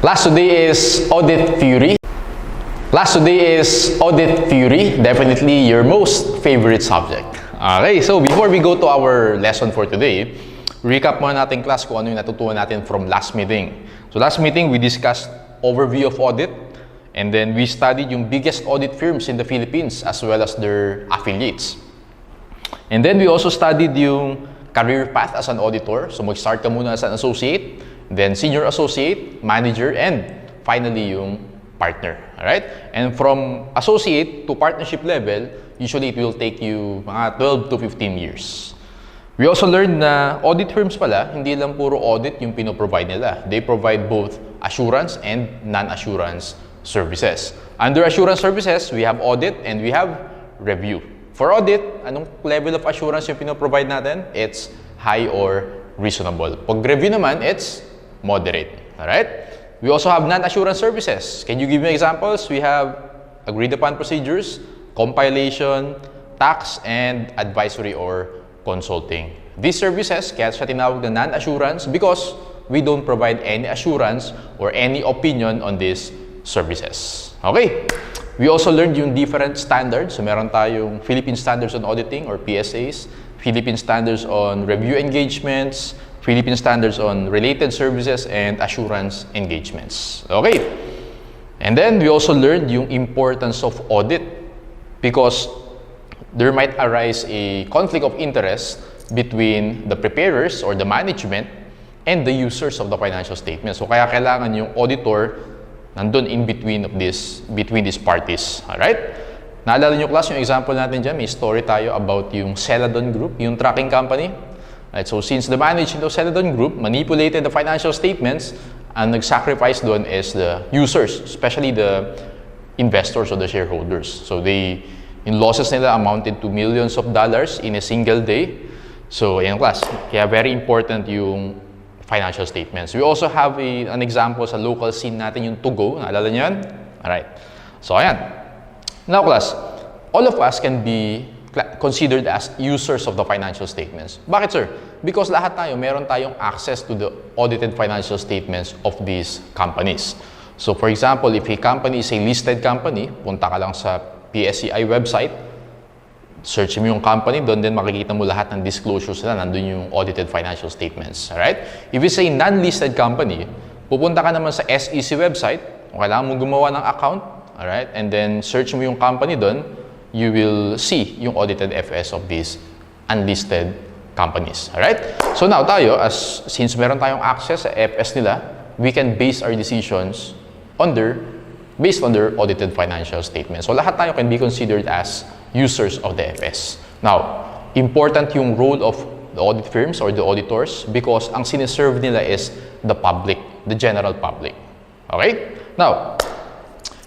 Last today is Audit Theory. Definitely your most favorite subject. Okay, so before we go to our lesson for today, recap muna natin class kung ano yung natutunan natin from last meeting. So last meeting, we discussed overview of audit, and then we studied yung biggest audit firms in the Philippines as well as their affiliates. And then we also studied yung career path as an auditor. So mag-start ka muna as an associate, then senior associate, manager, and finally yung partner. Alright? And from associate to partnership level, usually it will take you mga 12 to 15 years. We also learned na audit firms pala, hindi lang puro audit yung pinoprovide nila. They provide both assurance and non-assurance services. Under assurance services, we have audit and we have review. For audit, anong level of assurance yung pinoprovide natin? It's high or reasonable. Pag review naman, it's moderate. Alright? We also have non-assurance services. Can you give me examples? We have agreed upon procedures, compilation, tax, and advisory or consulting. These services, kaya siya tinawag na non-assurance because we don't provide any assurance or any opinion on these services. Okay? We also learned yung different standards. So meron tayong Philippine Standards on Auditing or PSAs, Philippine Standards on Review Engagements, Philippine Standards on Related Services, and Assurance Engagements. Okay? And then we also learned yung importance of audit because there might arise a conflict of interest between the preparers or the management and the users of the financial statement. So kaya kailangan yung auditor nandun in between these parties. Alright? Naalala nyo class, yung example natin dyan, may story tayo about yung Celadon Group, yung trucking company. Right, so since the management of Celadon Group manipulated the financial statements, ang nag-sacrifice doon is the users, especially the investors or the shareholders. So yung losses nila amounted to millions of dollars in a single day. So ayan class, kaya very important yung financial statements. We also have an example sa local scene natin, yung Tugo. Naalala niyo yan? Alright. So ayan. Now class, all of us can be considered as users of the financial statements. Bakit sir? Because lahat tayo, meron tayong access to the audited financial statements of these companies. So for example, if a company is a listed company, punta ka lang sa PSCI website, search mo yung company, doon din makikita mo lahat ng disclosures nila, nandun yung audited financial statements. Alright? If it's a non-listed company, pupunta ka naman sa SEC website, kung kailangan mo gumawa ng account, alright? And then search mo yung company doon, you will see yung audited FS of these unlisted companies. Alright? So now tayo, since meron tayong access sa FS nila, we can base our decisions based on their audited financial statements. So lahat tayo can be considered as users of the FS. Now, important yung role of the audit firms or the auditors because ang siniserve nila is the public, the general public. Okay? Now,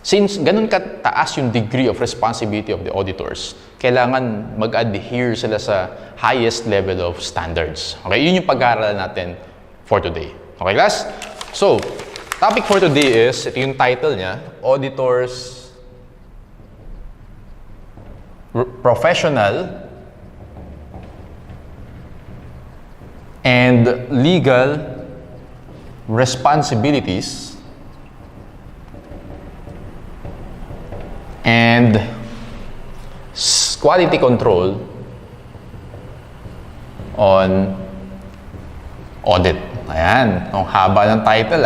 since ganun kataas yung degree of responsibility of the auditors, kailangan mag-adhere sila sa highest level of standards. Okay? Yun yung pag-aaralan natin for today. Okay, class? So, topic for today is, ito yung title niya, Auditors Professional and Legal Responsibilities and Quality Control on Audit. Ayan, ang haba ng title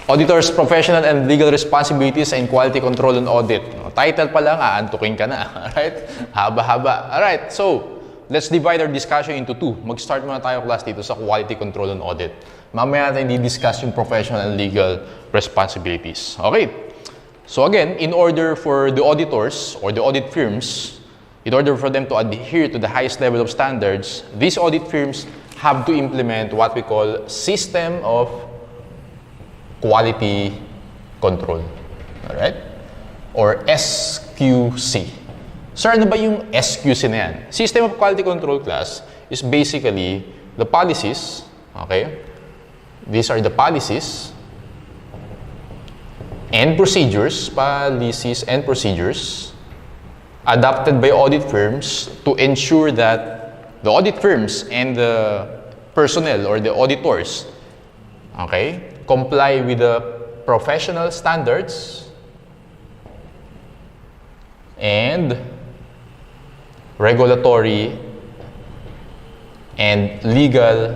Auditors, Professional and Legal Responsibilities and Quality Control on Audit. Title pa lang, aantukin ka na. Alright? Haba-haba. Alright, so, let's divide our discussion into two. Mag-start muna tayo class dito sa Quality Control on Audit. Mamaya natin i-discuss yung Professional and Legal Responsibilities. Okay? So again, in order for the auditors or the audit firms, in order for them to adhere to the highest level of standards, these audit firms have to implement what we call System of Quality Control. Alright? Or SQC. Sir, ano ba yung SQC na yan? System of Quality Control class is basically the policies, okay? These are the policies and procedures, adopted by audit firms to ensure that the audit firms and the personnel or the auditors, okay, comply with the professional standards and regulatory and legal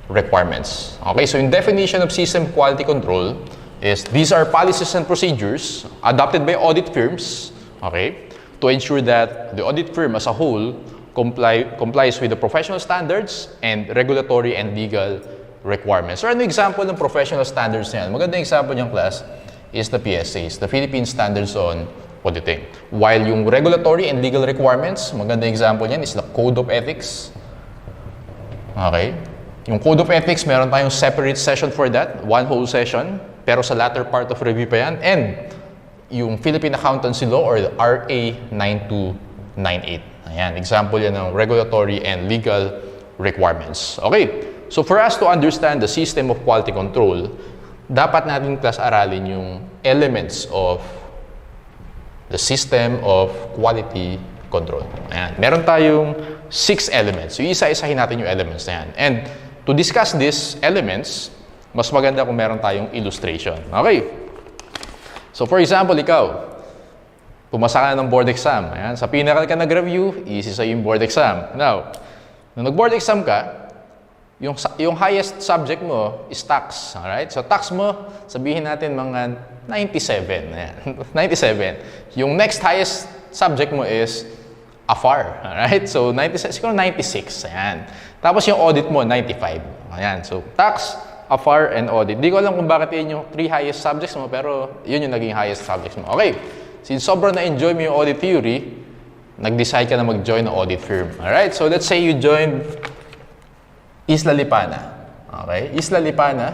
requirements. Okay, so in definition of system quality control is these are policies and procedures adopted by audit firms, okay, to ensure that the audit firm as a whole complies with the professional standards and regulatory and legal requirements. So ano example ng professional standards niyan? Magandang example niyang class is the PSAs, the Philippine Standards on Auditing. While yung regulatory and legal requirements, magandang example niyan is the Code of Ethics. Okay? Yung Code of Ethics, meron tayong separate session for that, one whole session, pero sa latter part of review pa yan. And yung Philippine Accountancy Law or the RA 9298. Ayan, example yan ng regulatory and legal requirements. Okay, so for us to understand the system of quality control, dapat natin class aralin yung elements of the system of quality control. Ayan, meron tayong 6 elements. So isa-isahin natin yung elements na yan. And to discuss these elements, mas maganda kung meron tayong illustration. Okay, so for example, ikaw, pumasa ka na ng board exam. Ayan, sa pinakal ka nag-review, easy sa yung board exam. Now, nung nag-board exam ka, yung highest subject mo is tax. Alright? So, tax mo, sabihin natin mga 97. Ayan, 97. Yung next highest subject mo is AFAR. Alright? So, 96, siguro 96. Ayan. Tapos yung audit mo, 95. Ayan. So, tax, AFAR, and audit. Di ko alam kung bakit yun yung 3 highest subjects mo, pero yun yung naging highest subjects mo. Okay. Since sobrang na-enjoy mo yung audit theory, nag-decide ka na mag-join ng audit firm. Alright? So, let's say you joined Isla Lipana. Okay? Isla Lipana.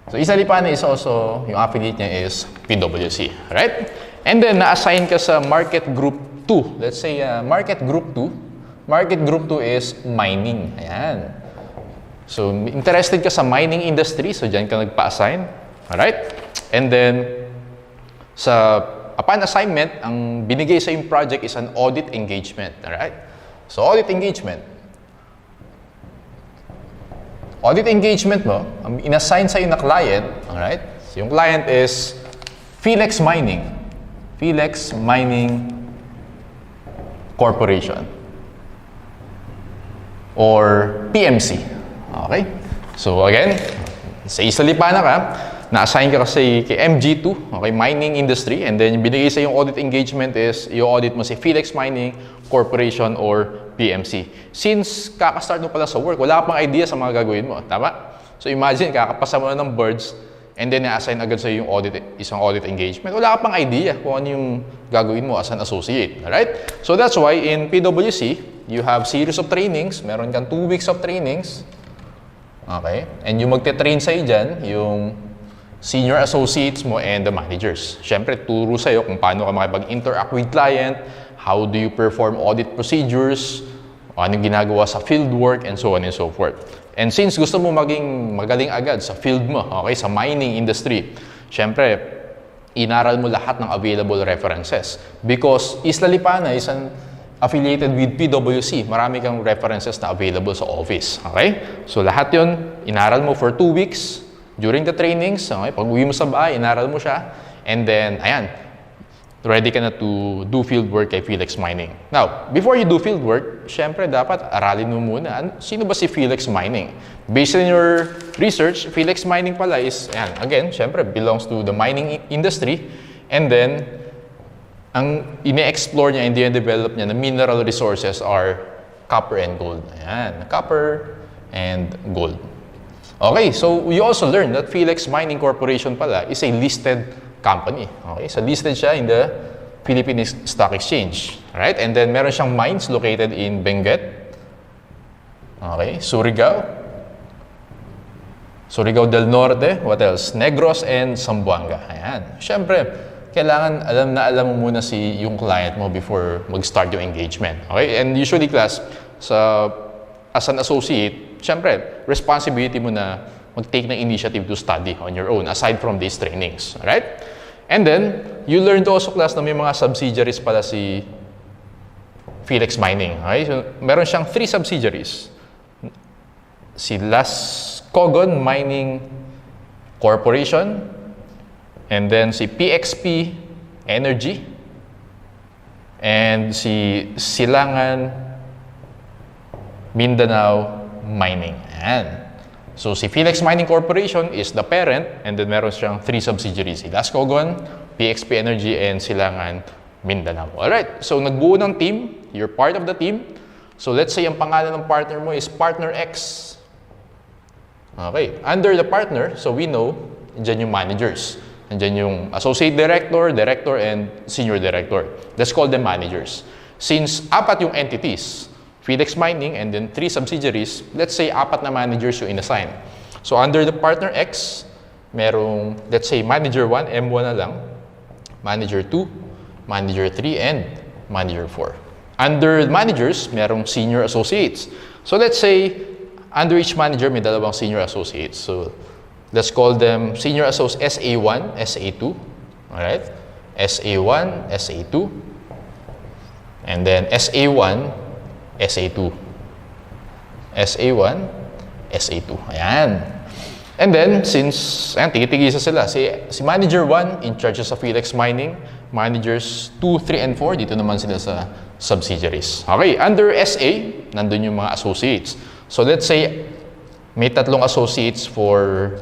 So, Isla Lipana is also, yung affiliate niya is PwC. Alright? And then, na-assign ka sa Market Group 2. Let's say, Market Group 2. Market Group 2 is mining. Ayan. So, interested ka sa mining industry. So, dyan ka nagpa-assign. Alright? And then, upon assignment, ang binigay sa yung project is an audit engagement. Alright? So, audit engagement. Audit engagement mo, ang inassign sa'yo na client, alright? So, yung client is Philex Mining. Philex Mining Corporation. Or PMC. Okay? So, again, sa Isla Lipana ka, na-assign ka kasi kay MG2, okay, mining industry, and then yung binigay sa yung audit engagement is yung audit mo si Philex Mining Corporation or PMC. Since kakastart mo pala sa work, wala ka pang idea sa mga gagawin mo, tama? So imagine, kakapasa mo na ng boards, and then na-assign agad sa yung isang audit engagement. Wala ka pang idea kung ano yung gagawin mo as an associate, alright? So that's why in PwC, you have series of trainings, meron kang 2 weeks of trainings, okay? And yung magte-train sa'yo dyan, yung senior associates mo and the managers. Siyempre, turo sa'yo kung paano ka makipag-interact with client, how do you perform audit procedures, anong ginagawa sa field work, and so on and so forth. And since gusto mo maging magaling agad sa field mo, okay, sa mining industry, siyempre, inaral mo lahat ng available references. Because Isla Lipana is affiliated with PwC, marami kang references na available sa office. Okay? So lahat yun, inaral mo for 2 weeks, during the trainings, okay, pag uwi mo sa bahay, inaral mo siya, and then, ayan, ready ka na to do field work kay Philex Mining. Now, before you do field work, syempre dapat aralin mo muna, sino ba si Philex Mining? Based on your research, Philex Mining pala is, ayan, again, syempre belongs to the mining industry, and then, ang ine-explore niya and i-develop niya na mineral resources are copper and gold. Ayan, copper and gold. Okay, so you also learned that Philex Mining Corporation pala is a listed company. Okay, so listed siya in the Philippine Stock Exchange. Right? And then meron siyang mines located in Benguet. Okay, Surigao. Surigao del Norte. What else? Negros and Zamboanga. Ayan. Siyempre, kailangan alam mo muna yung client mo before mag-start yung engagement. Okay? And usually class, as an associate, siyempre, responsibility mo na mag-take ng initiative to study on your own aside from these trainings. Alright? And then, you learned also class na may mga subsidiaries pala si Philex Mining. Okay? So, meron siyang 3 subsidiaries. Si Las Cogon Mining Corporation, and then si PXP Energy, and si Silangan Mindanao Mining. Ayan. So si Philex Mining Corporation is the parent, and then meron siyang 3 subsidiaries. Si Lascogon, PXP Energy, and Silangan Mindanao. Alright, so nagbuo ng team, you're part of the team. So let's say ang pangalan ng partner mo is Partner X. Okay, under the partner, so we know, andyan yung managers. Andyan yung associate director, director, and senior director. Let's call them managers. Since 4 yung entities, Philex Mining and then 3 subsidiaries, let's say 4 na managers yung inassign. So under the partner X, merong, let's say manager 1, M1 na lang, manager 2, manager 3, and manager 4. Under managers, merong senior associates. So let's say, under each manager, may 2 senior associates. So let's call them senior associates SA1, SA2. Alright? SA1, SA2. And then SA1, SA2. SA1, SA2. Ayan. And then, since, ayan, tigisa sila. Si Manager 1, in charge sa Philex Mining. Managers 2, 3, and 4, dito naman sila sa subsidiaries. Okay, under SA, nandun yung mga associates. So, let's say, may 3 associates for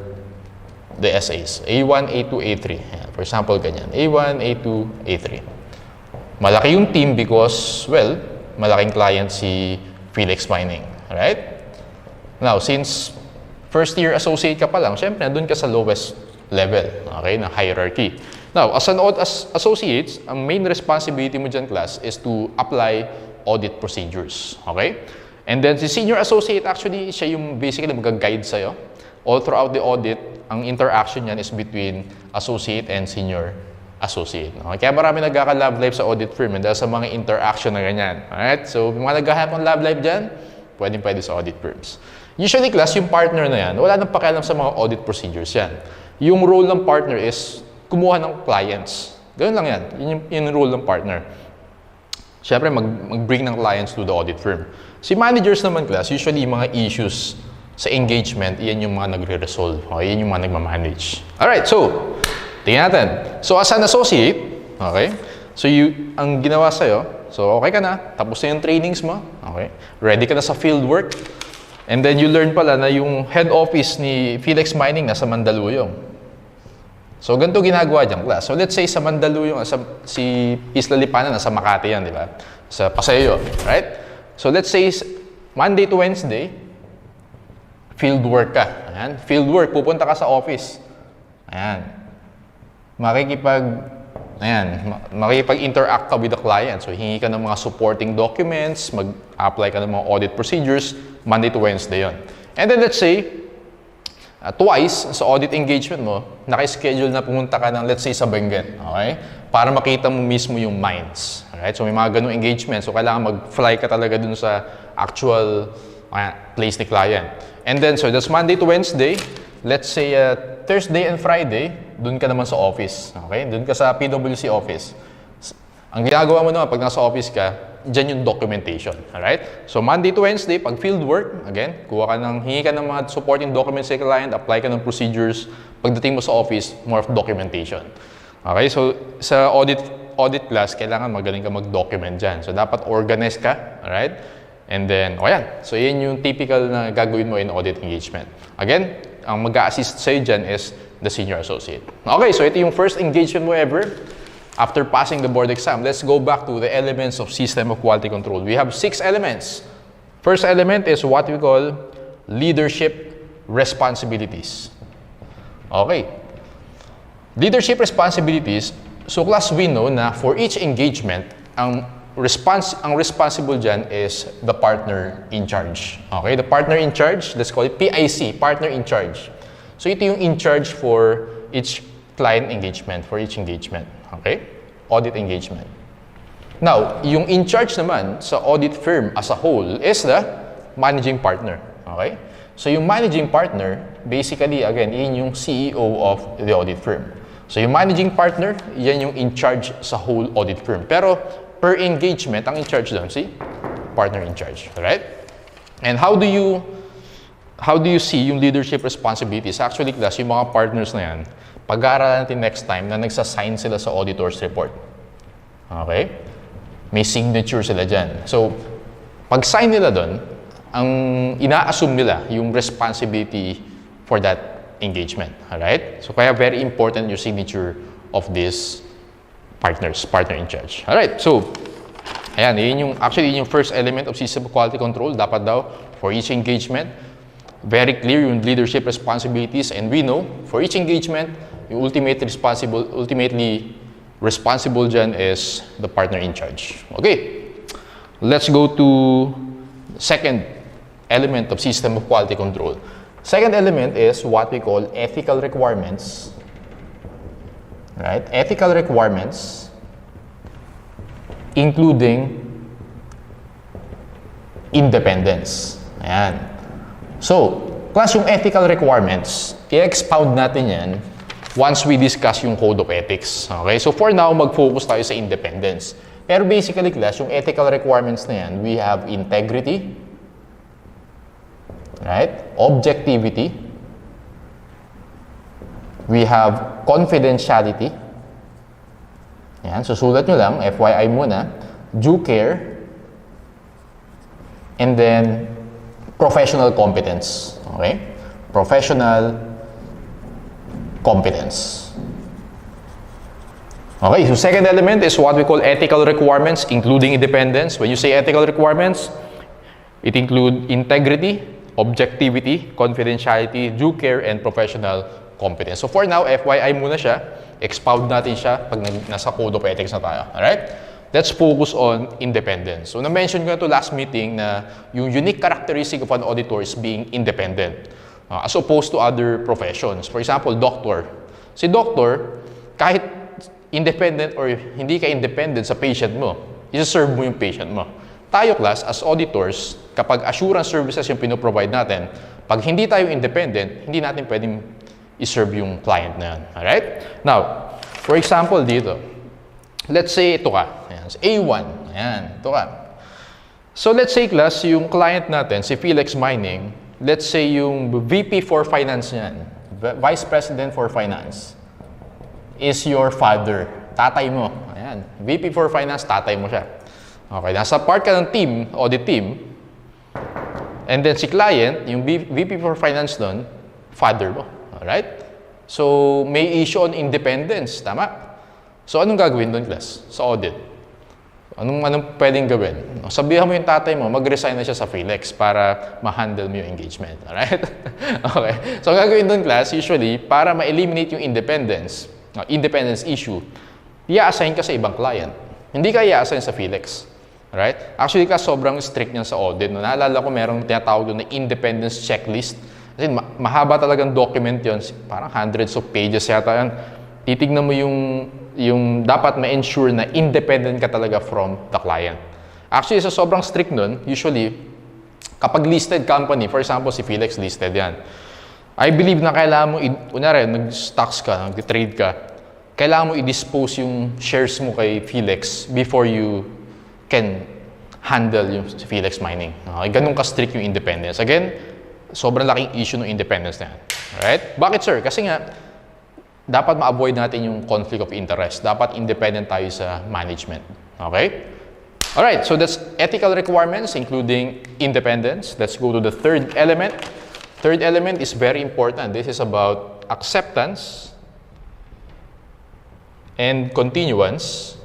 the SAs. A1, A2, A3. Ayan, for example, ganyan. A1, A2, A3. Malaki yung team because, well, malaking client si Philex Mining. Alright? Now, since first year associate ka pa lang, syempre, nandun ka sa lowest level, okay, ng hierarchy. Now, as an associates, ang main responsibility mo dyan, class, is to apply audit procedures. Okay? And then, si senior associate, actually, siya yung basically mag-guide sa'yo. All throughout the audit, ang interaction yan is between associate and senior associate. Okay? Kaya marami nagkaka-love life sa audit firm dahil sa mga interaction na ganyan. Alright? So, mga naghahanap ng love life dyan, pwede sa audit firms. Usually, class, yung partner na yan, wala nang pakialam sa mga audit procedures yan. Yung role ng partner is kumuha ng clients. Ganun lang yan. Yun yung role ng partner. Siyempre, mag-bring ng clients to the audit firm. Si managers naman, class, usually mga issues sa engagement, iyan yung mga nagre-resolve. Okay? Iyan yung mga nagmamanage. Alright, so, tingnan natin. So, as an associate, okay, so ang ginawa sa'yo, so okay ka na, tapos na yung trainings mo, okay, ready ka na sa field work, and then you learn pala na yung head office ni Philex Mining nasa Mandaluyong. So, ganito ginagawa dyan, class. So, let's say sa Mandaluyong, si Isla Lipanan, nasa Makati yan, di ba? Sa Paseo, right? So, let's say Monday to Wednesday, field work ka. Ayan, field work, pupunta ka sa office. Ayan. Makikipag-interact ka with the client. So, hingi ka ng mga supporting documents, mag-apply ka ng mga audit procedures, Monday to Wednesday yon. And then, let's say, twice sa audit engagement mo, naka-schedule na pumunta ka ng, let's say, sa Benguet. Okay? Para makita mo mismo yung mines. Alright? So, may mga ganung engagement. So, kailangan mag-fly ka talaga dun sa actual place ni client. And then, so, that's Monday to Wednesday. Let's say, Thursday and Friday, dun ka naman sa office. Okay? Dun ka sa PwC office. Ang ginagawa mo naman pag nasa office ka, dyan yung documentation. Alright? So, Monday to Wednesday, pag field work, again, hingi ka ng mga supporting documents sa client, apply ka ng procedures. Pagdating mo sa office, more of documentation. Okay? So, sa audit class, kailangan magaling ka mag-document dyan. So, dapat organized ka. Alright? And then, ayan. So, yan yung typical na gagawin mo in audit engagement. Again, ang mag-a-assist sa'yo dyan is the senior associate. Okay, so ito yung first engagement mo ever. After passing the board exam, let's go back to the elements of system of quality control. We have 6 elements. First element is what we call leadership responsibilities. Okay. Leadership responsibilities, so class we know na for each engagement, ang responsible dyan is the partner in charge. Okay, the partner in charge, let's call it PIC, partner in charge. So ito yung in charge for each client engagement, for each engagement. Okay, audit engagement. Now, yung in charge naman sa audit firm as a whole is the managing partner. Okay, so yung managing partner, basically, again, yun yung CEO of the audit firm. So yung managing partner, yan yung in charge sa whole audit firm. Pero per engagement, ang in charge doon si partner in charge. Alright? And how do you how do you see yung leadership responsibilities? Actually, class, yung mga partners na yan, pag-aaralan natin next time na nagsasign sila sa auditor's report. Okay? May signature sila dyan. So, pag-sign nila doon, ang ina-assume nila yung responsibility for that engagement. Alright? So, kaya very important yung signature of these partners, partner in charge. Alright? So, ayan, yun yung first element of system of quality control. Dapat daw, for each engagement, very clear yung leadership responsibilities, and we know, for each engagement, yung ultimately responsible dyan is the partner in charge. Okay, let's go to second element of system of quality control. Second element is what we call ethical requirements. Right? Ethical requirements, including independence. Ayan. So, class, yung ethical requirements, i-expound natin yan once we discuss yung code of ethics. Okay? So, for now, mag-focus tayo sa independence. Pero basically, class, yung ethical requirements na yan, we have integrity, right? Objectivity, we have confidentiality. Yan, susulat nyo lang, FYI muna, due care, and then professional competence. Okay? Professional competence. Okay, so second element is what we call ethical requirements, including independence. When you say ethical requirements, it includes integrity, objectivity, confidentiality, due care, and professional competence. So for now, FYI muna siya. Expound natin siya pag nasa code of ethics na tayo. Alright? Let's focus on independence. So, na-mention ko na ito last meeting na yung unique characteristic of an auditor is being independent as opposed to other professions. For example, doctor. Si doctor, kahit independent or hindi ka independent sa patient mo, isa-serve mo yung patient mo. Tayo, class, as auditors, kapag assurance services yung pinoprovide natin, pag hindi tayo independent, hindi natin pwedeng i-serve yung client na yan. Alright? Now, for example, dito, let's say ito ka. Ayan, A1. Ayan, ito ka. So, let's say, class, yung client natin, si Philex Mining, let's say yung VP for Finance niyan, Vice President for Finance, is your father. Tatay mo. Ayan. VP for Finance, tatay mo siya. Okay, nasa part ka ng team, audit team, and then si client, yung VP for Finance nun, father mo. Alright? So, may issue on independence. Tama? So, anong gagawin doon, class? Sa audit? Anong pwedeng gawin? Sabihan mo yung tatay mo, mag-resign na siya sa Philex para ma-handle mo yung engagement. Alright? Okay. So, ang gagawin doon, class, usually, para ma-eliminate yung independence issue, i-assign ka sa ibang client. Hindi ka i-assign sa Philex. Alright? Actually, class, sobrang strict niyan sa audit. No? Naalala ko, merong tinatawag doon na independence checklist. Kasi mahaba talagang document yon, parang hundreds of pages yata yan. Titignan mo yung dapat ma-ensure na independent ka talaga from the client. Actually, sa sobrang strict nun, usually, kapag listed company, for example, si Philex listed yan, I believe na kailangan mo, unari, nag-stocks ka, nag-trade ka, kailangan mo i-dispose yung shares mo kay Philex before you can handle yung Philex Mining. Okay? Ganun ka-strict yung independence. Again, sobrang laking issue ng independence na yan. Alright? Bakit, sir? Kasi nga, dapat ma-avoid natin yung conflict of interest. Dapat independent tayo sa management. Okay? Alright, so that's ethical requirements, including independence. Let's go to the third element. Third element is very important. This is about acceptance and continuance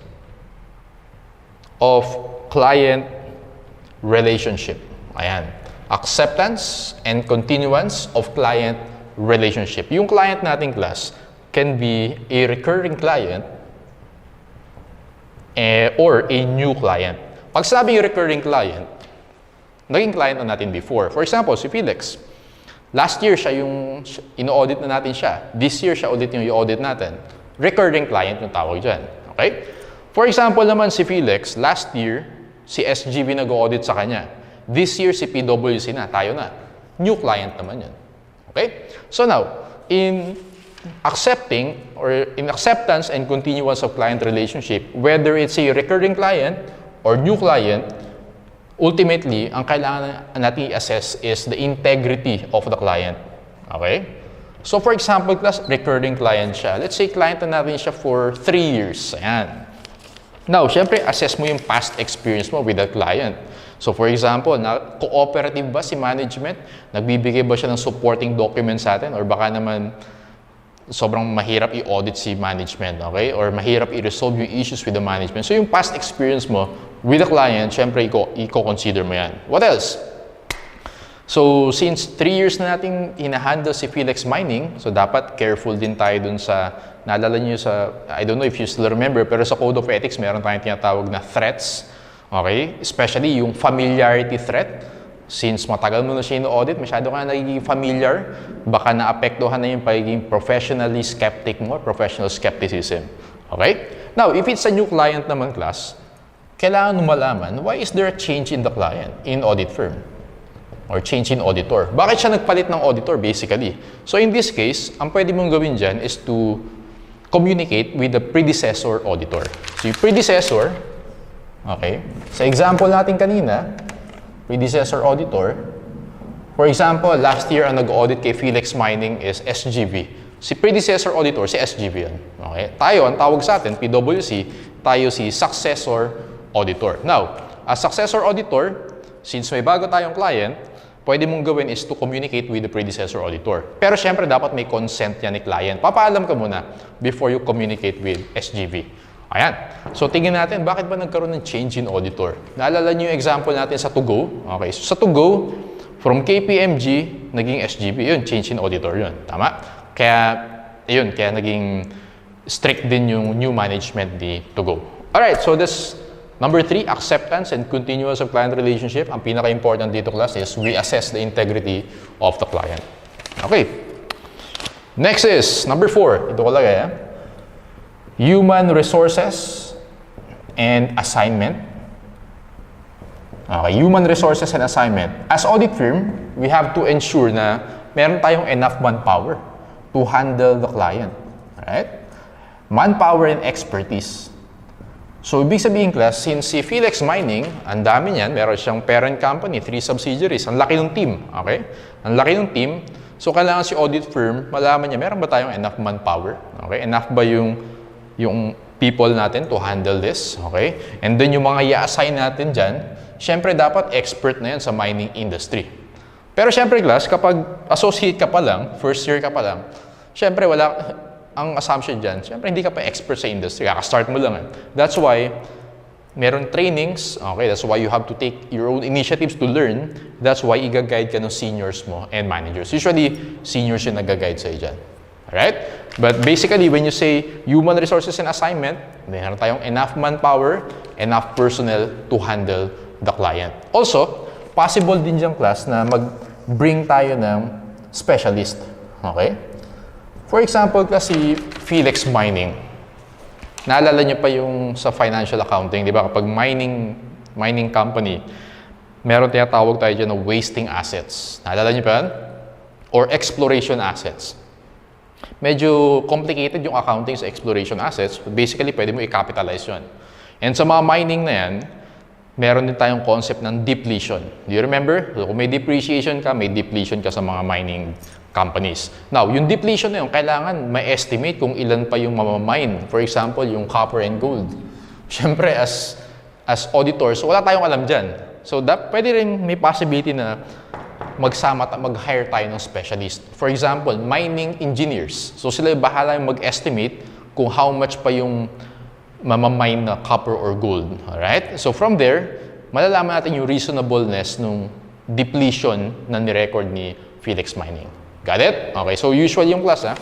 of client relationship. Ayan. Acceptance and continuance of client relationship. Yung client nating, class, can be a recurring client or a new client. Pag sabing recurring client, naging client na natin before. For example, si Philex. Last year, siya yung ino-audit na natin siya. This year, siya ulit yung i-audit natin. Recurring client yung tawag dyan. Okay? For example naman, si Philex, last year, si SGB nag-audit sa kanya. This year, si PwC na, tayo na. New client naman yun. Okay? So now, in acceptance and continuance of client relationship, whether it's a recurring client or new client, ultimately, ang kailangan natin i-assess is the integrity of the client. Okay? So for example, class, recurring client siya. Let's say client na natin siya for 3 years. Ayan. Now, syempre, assess mo yung past experience mo with that client. So for example, cooperative ba si management? Nagbibigay ba siya ng supporting documents sa atin? Or baka naman sobrang mahirap i-audit si management, okay? Or mahirap i-resolve yung issues with the management. So yung past experience mo with the client, syempre, i-consider mo yan. What else? So, since 3 years na natin hinahandle si Philex Mining, so dapat careful din tayo dun sa, naalala nyo sa, I don't know if you still remember, pero sa Code of Ethics, meron tayong tinatawag na threats. Okay? Especially yung familiarity threat. Since matagal mo na siya in-audit, masyado ka na nagiging familiar, baka naapektuhan na yung pagiging professionally skeptic mo, professional skepticism. Okay? Now, if it's a new client naman, class, kailangan mo malaman, why is there a change in the client, in audit firm? Or change in auditor. Bakit siya nagpalit ng auditor, basically? So in this case, ang pwede mong gawin dyan is to communicate with the predecessor auditor. So yung predecessor, okay, sa example natin kanina, predecessor auditor, for example, last year ang nag-audit kay Philex Mining is SGV. Si predecessor auditor, si SGV yan. Okay? Tayo, ang tawag sa atin, PwC, tayo si successor auditor. Now, as successor auditor, since may bago tayong client, pwede mong gawin is to communicate with the predecessor auditor. Pero syempre, dapat may consent yan ni client. Papaalam ka muna before you communicate with SGV. Ayan. So, tingnan natin, bakit ba nagkaroon ng change in auditor? Naalala niyo yung example natin sa Tugo. Okay. So, sa Tugo, from KPMG, naging SGV. Yun, change in auditor yun. Tama? Kaya naging strict din yung new management ni Tugo. Alright, so this number 3, acceptance and continuous of client relationship. Ang pinaka-important dito, class, is we assess the integrity of the client. Okay. Next is, number 4. Ito ko lagay, human resources and assignment. Okay, human resources and assignment. As audit firm, we have to ensure na meron tayong enough manpower to handle the client. Alright? Manpower and expertise. So, ibig sabihin, class, since si Philex Mining, ang dami niyan, meron siyang parent company, 3 subsidiaries, ang laki ng team, okay? Ang laki ng team, so kailangan si audit firm, malaman niya, meron ba tayong enough manpower? Okay? Enough ba yung people natin to handle this? Okay? And then yung mga i-assign natin dyan, syempre dapat expert na yan sa mining industry. Pero syempre, class, kapag associate ka pa lang, first year ka pa lang, syempre ang assumption dyan, syempre hindi ka pa expert sa industry, kaka-start mo lang. That's why, meron trainings, okay, that's why you have to take your own initiatives to learn. That's why i-guide ka ng seniors mo and managers. Usually, seniors yung nag-guide sa'yo dyan. Alright? But basically, when you say human resources and assignment, meron tayong enough manpower, enough personnel to handle the client. Also, possible din dyan, class, na mag-bring tayo ng specialist. Okay? For example, kasi Philex Mining. Naalala niyo pa yung sa financial accounting, di ba? Kapag mining company, meron tinatawag tayo dyan na wasting assets. Naalala niyo pa yan? Or exploration assets. Medyo complicated yung accounting sa exploration assets. Basically, pwede mo i-capitalize yun. And sa mga mining na yan, meron din tayong concept ng depletion. Do you remember? So, kung may depreciation ka, may depletion ka sa mga mining companies. Now, yung depletion na yun, kailangan may estimate kung ilan pa yung mamamine. For example, yung copper and gold. Siyempre, as auditors, wala tayong alam dyan. So, pwede rin may possibility na mag-hire tayo ng specialist. For example, mining engineers. So, sila yung bahala yung mag-estimate kung how much pa yung mamamine na copper or gold. Alright? So, from there, malalaman natin yung reasonableness ng depletion na ni-record ni Philex Mining. Got it? Okay, so usual yung class, ha?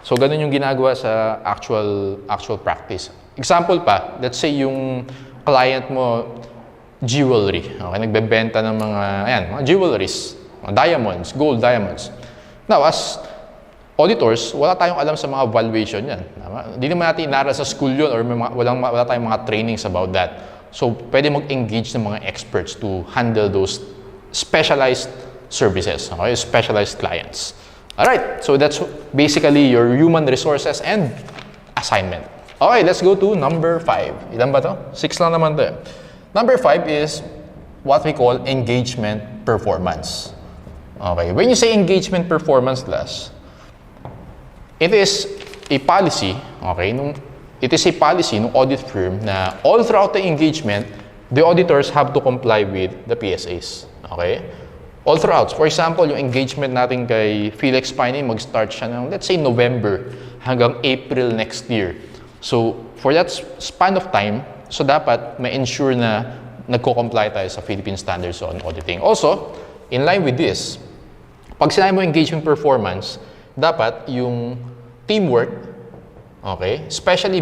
So, ganun yung ginagawa sa actual practice. Example pa, let's say yung client mo, jewelry. Okay, nagbebenta ng mga jewelries, mga diamonds, gold diamonds. Now, as auditors, wala tayong alam sa mga valuation yan. Hindi naman natin inaral sa school yun or wala tayong mga trainings about that. So, pwede mag-engage ng mga experts to handle those specialized services, okay? Specialized clients. Alright, so that's basically your human resources and assignment. Okay, let's go to number 5. Ilan ba to? 6 lang naman to. Number 5 is what we call engagement performance. Okay, when you say engagement performance class, it is a policy, okay, it is a policy ng audit firm na all throughout the engagement, the auditors have to comply with the PSAs. Okay? All throughout. For example, yung engagement natin kay Felix Piney, mag-start siya ng, let's say, November hanggang April next year. So, for that span of time, so dapat ma-ensure na nagko-comply tayo sa Philippine Standards on Auditing. Also, in line with this, pag sinabi mo engagement performance, dapat yung teamwork, okay, especially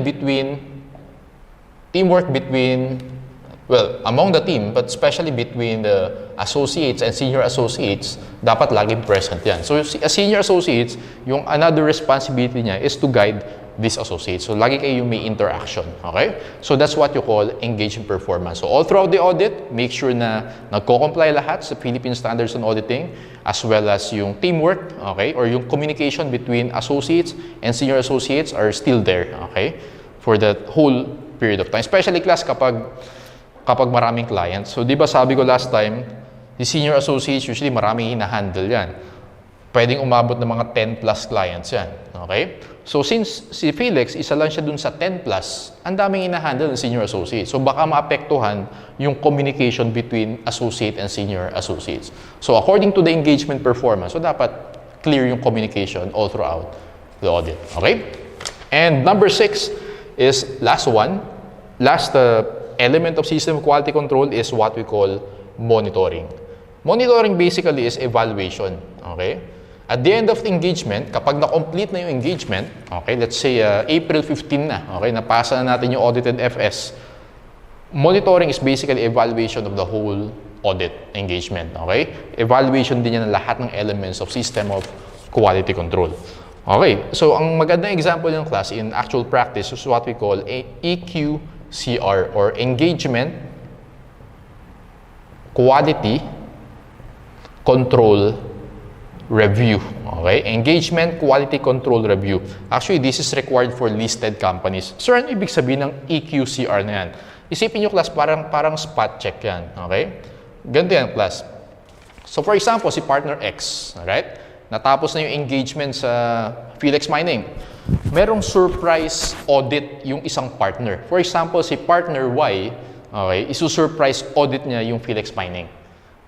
among the team, but especially between the associates and senior associates, dapat laging present yan. So, as senior associates, yung another responsibility niya is to guide these associates. So, lagi kayo may interaction, okay? So, that's what you call engagement performance. So, all throughout the audit, make sure na nagko-comply lahat sa Philippine Standards on Auditing, as well as yung teamwork, okay, or yung communication between associates and senior associates are still there, okay, for the whole period of time. Especially class kapag maraming clients. So, di ba sabi ko last time, the senior associates usually maraming hina-handle yan. Pwedeng umabot ng mga 10 plus clients yan, okay? So, since si Felix, isa lang siya dun sa 10 plus, ang daming hina-handle ng senior associates. So, baka maapektuhan yung communication between associate and senior associates. So, according to the engagement performance, so dapat clear yung communication all throughout the audit, okay? And number 6 is last element of system quality control is what we call monitoring. Monitoring basically is evaluation, okay? At the end of the engagement, kapag na-complete na yung engagement, okay, let's say April 15 na, okay, napasa na natin yung audited FS, monitoring is basically evaluation of the whole audit engagement, okay? Evaluation din yan ng lahat ng elements of system of quality control. Okay, so ang magandang example ng class in actual practice is what we call a EQCR or Engagement Quality Control Review. Okay? Engagement Quality Control Review. Actually, this is required for listed companies. Sir, ano ibig sabihin ng EQCR na yan? Isipin nyo, class, parang spot check yan. Okay? Ganito yan, class. So, for example, si Partner X, alright? Natapos na yung engagement sa Felix Mining. Merong surprise audit yung isang partner. For example, si Partner Y, okay, isu-surprise audit niya yung Felix Mining.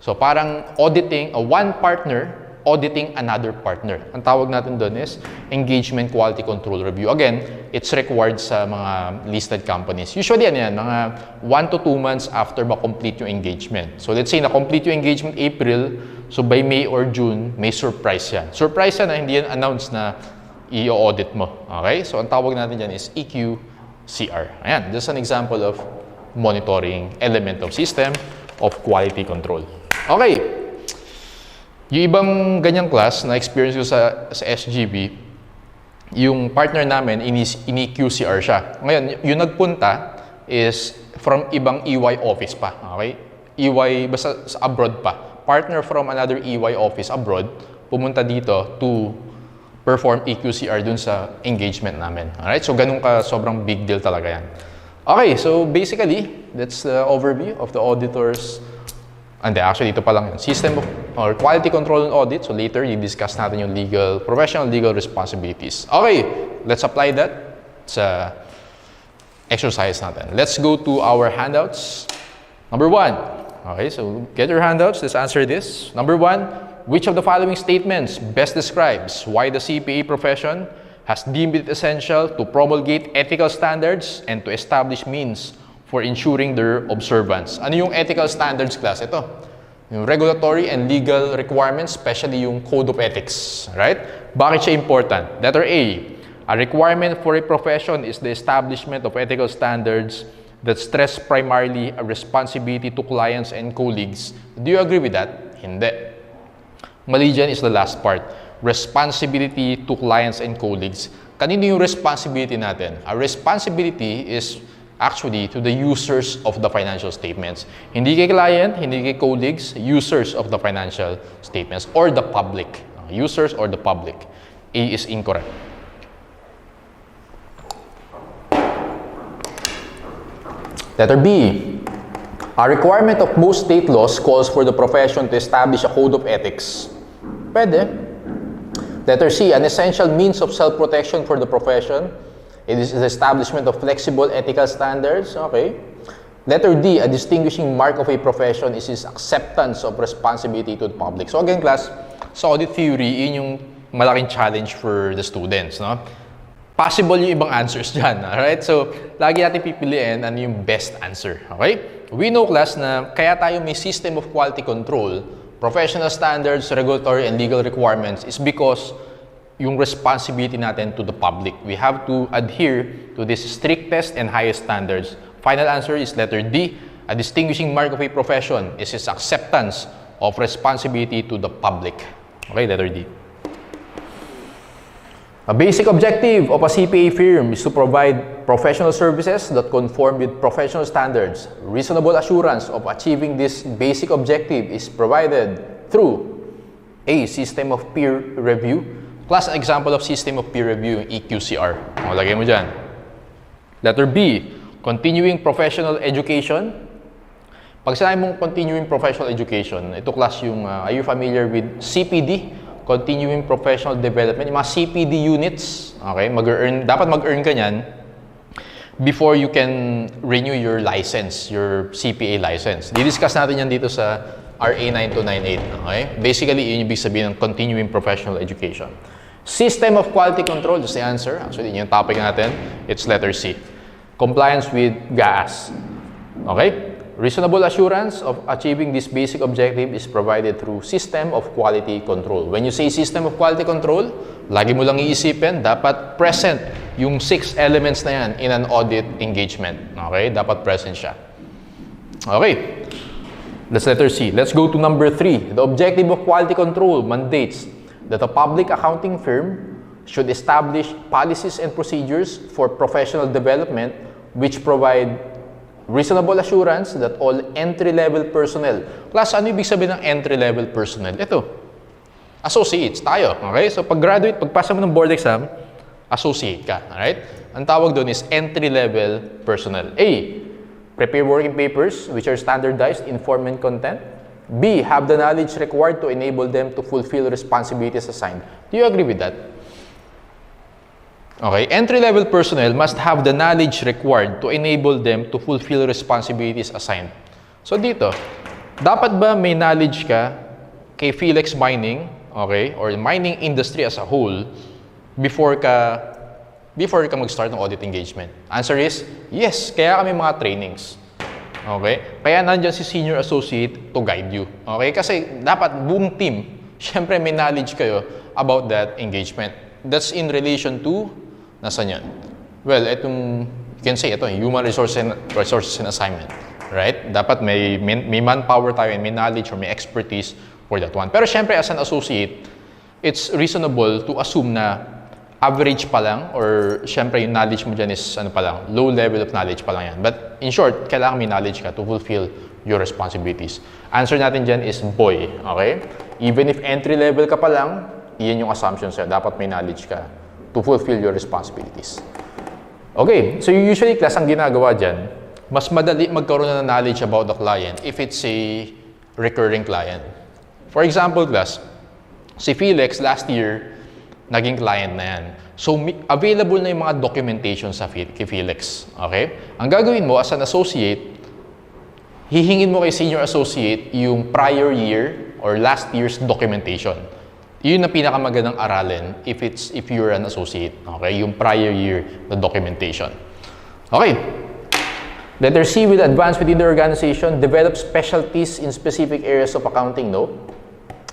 So, parang auditing, one partner auditing another partner. Ang tawag natin doon is Engagement Quality Control Review. Again, it's required sa mga listed companies. Usually, yan, mga 1 to 2 months after ma-complete yung engagement. So, let's say na-complete yung engagement April, so by May or June, may surprise yan. Surprise yan na hindi yan announce na i-audit mo. Okay? So, ang tawag natin dyan is EQCR. Ayan, just an example of monitoring element of system of quality control. Okay. Yung ibang ganyang class na experience ko sa SGB, yung partner namin, ini-QCR siya. Ngayon, yung nagpunta is from ibang EY office pa. Okay? EY, basta sa abroad pa. Partner from another EY office abroad, pumunta dito to perform EQCR dun sa engagement namin. Alright? So, ganun ka, sobrang big deal talaga yan. Okay, so basically, that's the overview of the auditors. And actually, ito pa lang yun. System of, or quality control and audit. So later, i-discuss natin yung professional legal responsibilities. Okay, let's apply that sa exercise natin. Let's go to our handouts. Number 1. Okay, so get your handouts. Let's answer this. Number 1, which of the following statements best describes why the CPA profession has deemed it essential to promulgate ethical standards and to establish means for ensuring their observance? Ano yung ethical standards, class? Ito. Yung regulatory and legal requirements, especially yung code of ethics. Right? Bakit siya important? Letter A requirement for a profession is the establishment of ethical standards that stress primarily a responsibility to clients and colleagues. Do you agree with that? Hindi. Mali dyan is the last part. Responsibility to clients and colleagues. Kanino yung responsibility natin? Our responsibility is actually to the users of the financial statements. Hindi kay client, hindi kay colleagues, users of the financial statements or the public. Users or the public. A is incorrect. Letter B. A requirement of most state laws calls for the profession to establish a code of ethics. Pwede. Letter C, an essential means of self-protection for the profession. It is the establishment of flexible ethical standards. Okay. Letter D, a distinguishing mark of a profession is its acceptance of responsibility to the public. So again, class, sa audit theory, yun yung malaking challenge for the students, no? Possible yung ibang answers dyan, alright? So, lagi natin pipiliin ano yung best answer, okay? We know, class, na kaya tayo may system of quality control, professional standards, regulatory, and legal requirements is because yung responsibility natin to the public. We have to adhere to these strictest and highest standards. Final answer is letter D. A distinguishing mark of a profession is its acceptance of responsibility to the public. Okay, letter D. A basic objective of a CPA firm is to provide professional services that conform with professional standards. Reasonable assurance of achieving this basic objective is provided through A. System of peer review. Class example of system of peer review, EQCR. O, lagay mo dyan. Letter B. Continuing professional education. Pag sinabi mong continuing professional education, ito class yung, are you familiar with CPD? Continuing Professional Development. Yung mga CPD units, okay, dapat mag-earn ka niyan before you can renew your license, your CPA license. Didiscuss natin yan dito sa RA 9298. Okay? Basically, yun yung ibig sabihin ng Continuing Professional Education. System of Quality Control, just the answer. Actually, yun yung topic natin. It's letter C. Compliance with GAAS. Okay? Reasonable assurance of achieving this basic objective is provided through system of quality control. When you say system of quality control, lagi mo lang iisipin, dapat present yung 6 elements na yan in an audit engagement. Okay? Dapat present siya. Okay. That's letter C. Let's go to number 3. The objective of quality control mandates that a public accounting firm should establish policies and procedures for professional development which provide reasonable assurance that all entry-level personnel. Class, ano ibig sabihin ng entry-level personnel? Ito, associates tayo. Okay? So, pag-graduate, pagpasa mo ng board exam, associate ka. Alright? Ang tawag doon is entry-level personnel. A, prepare working papers which are standardized in form and content. B, have the knowledge required to enable them to fulfill responsibilities assigned. Do you agree with that? Okay, entry-level personnel must have the knowledge required to enable them to fulfill responsibilities assigned. So dito, dapat ba may knowledge ka kay Philex Mining, okay, or mining industry as a whole before ka mag-start ng audit engagement? Answer is yes, kaya kami mga trainings. Okay? Kaya nandiyan si senior associate to guide you. Okay? Kasi dapat buong team, syempre may knowledge kayo about that engagement. That's in relation to nasaan yan? Well, you can say ito, human resources and assignment. Right? Dapat may manpower tayo and may knowledge or may expertise for that one. Pero syempre, as an associate, it's reasonable to assume na average pa lang or syempre yung knowledge mo dyan is low level of knowledge pa lang yan. But in short, kailangan may knowledge ka to fulfill your responsibilities. Answer natin dyan is boy. Okay? Even if entry level ka pa lang, iyan yung assumption sa'yo. Dapat may knowledge ka to fulfill your responsibilities. Okay, so usually class ang ginagawa dyan, mas madali magkaroon na ng knowledge about the client if it's a recurring client. For example, class, si Philex last year, naging client na yan. So, available na yung mga documentation sa kay Philex. Okay? Ang gagawin mo as an associate, hihingin mo kay senior associate yung prior year or last year's documentation. Yun ang pinakamagandang aralin if you're an associate. Okay? Yung prior year na documentation. Okay. Letter C, will advance within the organization, develop specialties in specific areas of accounting. No?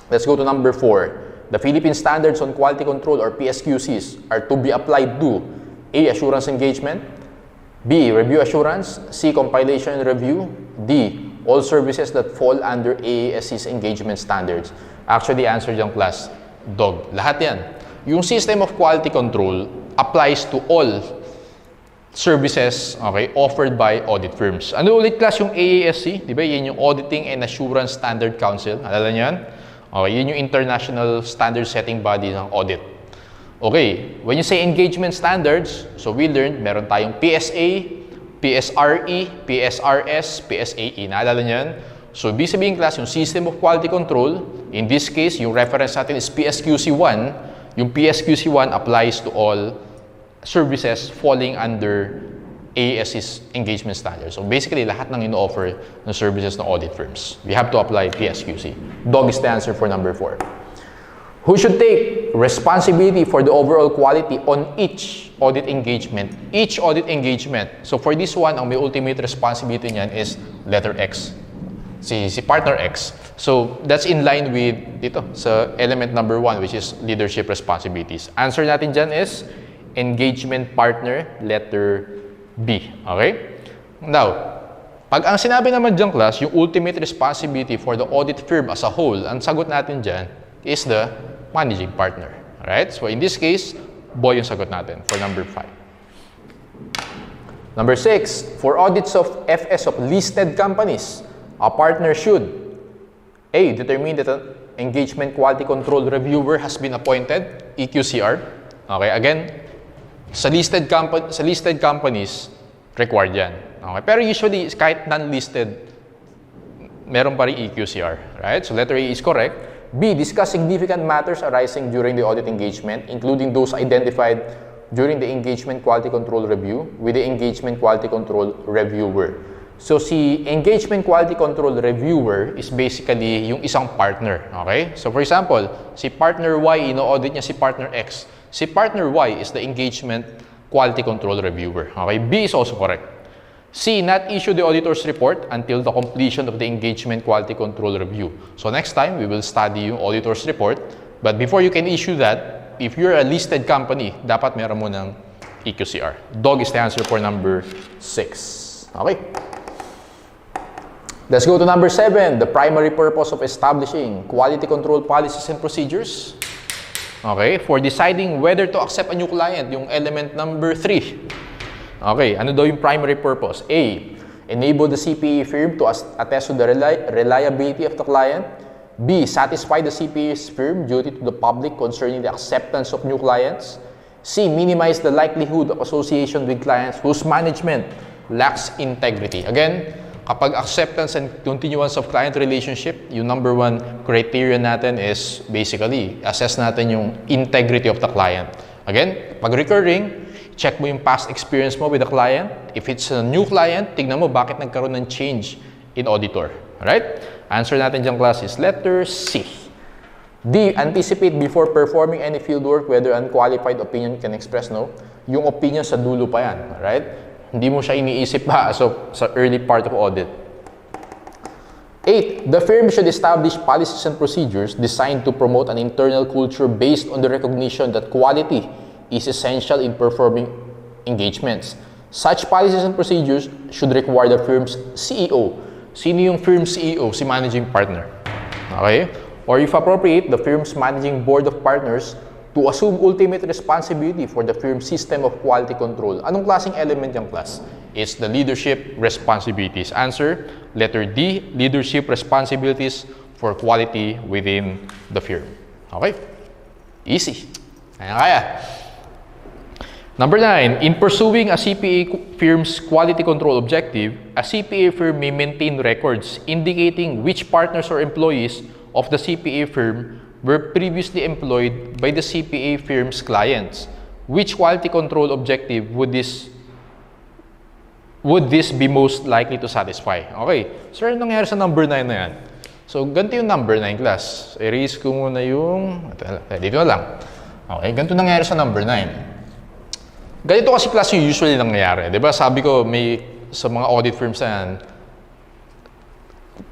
Let's go to number 4. The Philippine Standards on Quality Control or PSQCs are to be applied to A. Assurance engagement, B. Review assurance, C. Compilation and review, D. All services that fall under AASC's engagement standards. Actually, answer yung class, dog. Lahat yan. Yung system of quality control applies to all services, okay, offered by audit firms. Ano ulit class yung AASC? Di ba? Yan yung Auditing and Assurance Standard Council. Alala niyo yan? Okay, yun yung international standard setting body ng audit. Okay, when you say engagement standards, so we learned meron tayong PSA, PSRE, PSRS, PSAE. Naalala niyo yan? So, ibig sabihin class, yung System of Quality Control, in this case, yung reference natin is PSQC1. Yung PSQC1 applies to all services falling under AS's engagement standards. So, basically, lahat ng ino-offer ng services ng audit firms. We have to apply PSQC. Dog is the answer for number 4. Who should take responsibility for the overall quality on each audit engagement? Each audit engagement. So for this one, ang may ultimate responsibility niyan is letter X. Si partner X. So that's in line with dito sa element number 1, which is leadership responsibilities. Answer natin dyan is engagement partner, letter B. Okay? Now, pag ang sinabi naman dyan class, yung ultimate responsibility for the audit firm as a whole, ang sagot natin dyan is the managing partner. Alright? So in this case, boy yung sagot natin for number 5. Number 6, for audits of FS of listed companies, a partner should A. Determine that an engagement quality control reviewer has been appointed, EQCR. Okay, again, sa listed companies, required yan. Okay, pero usually, kahit non-listed, meron pa rin EQCR. Right? So letter A is correct. B. Discuss significant matters arising during the audit engagement, including those identified during the engagement quality control review with the engagement quality control reviewer. So, si engagement quality control reviewer is basically yung isang partner. Okay? So, for example, si partner Y, ino-audit niya si partner X. Si partner Y is the engagement quality control reviewer. Okay? B is also correct. C. Not issue the auditor's report until the completion of the engagement quality control review. So next time, we will study yung auditor's report. But before you can issue that, if you're a listed company, dapat meron mo ng EQCR. Dog is the answer for number 6. Okay. Let's go to number 7. The primary purpose of establishing quality control policies and procedures. Okay. For deciding whether to accept a new client, yung element number 3. Okay, ano daw yung primary purpose? A. Enable the CPA firm to attest to the reliability of the client. B. Satisfy the CPA's firm duty to the public concerning the acceptance of new clients. C. Minimize the likelihood of association with clients whose management lacks integrity. Again, kapag acceptance and continuance of client relationship, yung number 1 criteria natin is basically assess natin yung integrity of the client. Again, pag recurring, check mo yung past experience mo with the client. If it's a new client, tignan mo bakit nagkaroon ng change in auditor. Alright? Answer natin dyan class is letter C. D. Anticipate before performing any fieldwork whether unqualified opinion can express no. Yung opinion sa dulo pa yan. Alright? Hindi mo siya iniisip pa sa early part of audit. 8. The firm should establish policies and procedures designed to promote an internal culture based on the recognition that quality is essential in performing engagements. Such policies and procedures should require the firm's CEO. Sino yung firm's CEO? Si managing partner. Okay? Or if appropriate, the firm's managing board of partners to assume ultimate responsibility for the firm's system of quality control. Anong klaseng element yung class? It's the leadership responsibilities. Answer, letter D, leadership responsibilities for quality within the firm. Okay? Easy. Kaya. Number 9, in pursuing a CPA firm's quality control objective, a CPA firm may maintain records indicating which partners or employees of the CPA firm were previously employed by the CPA firm's clients. Which quality control objective would this be most likely to satisfy? Okay, so ano nangyari sa number 9 na yan? So, ganito yung number 9 class. I-erase ko muna yung... Dito na lang. Okay, ganito nangyari sa number 9. Ganito kasi class yung usually nangyayari. Diba? Sabi ko, may sa mga audit firms na yan,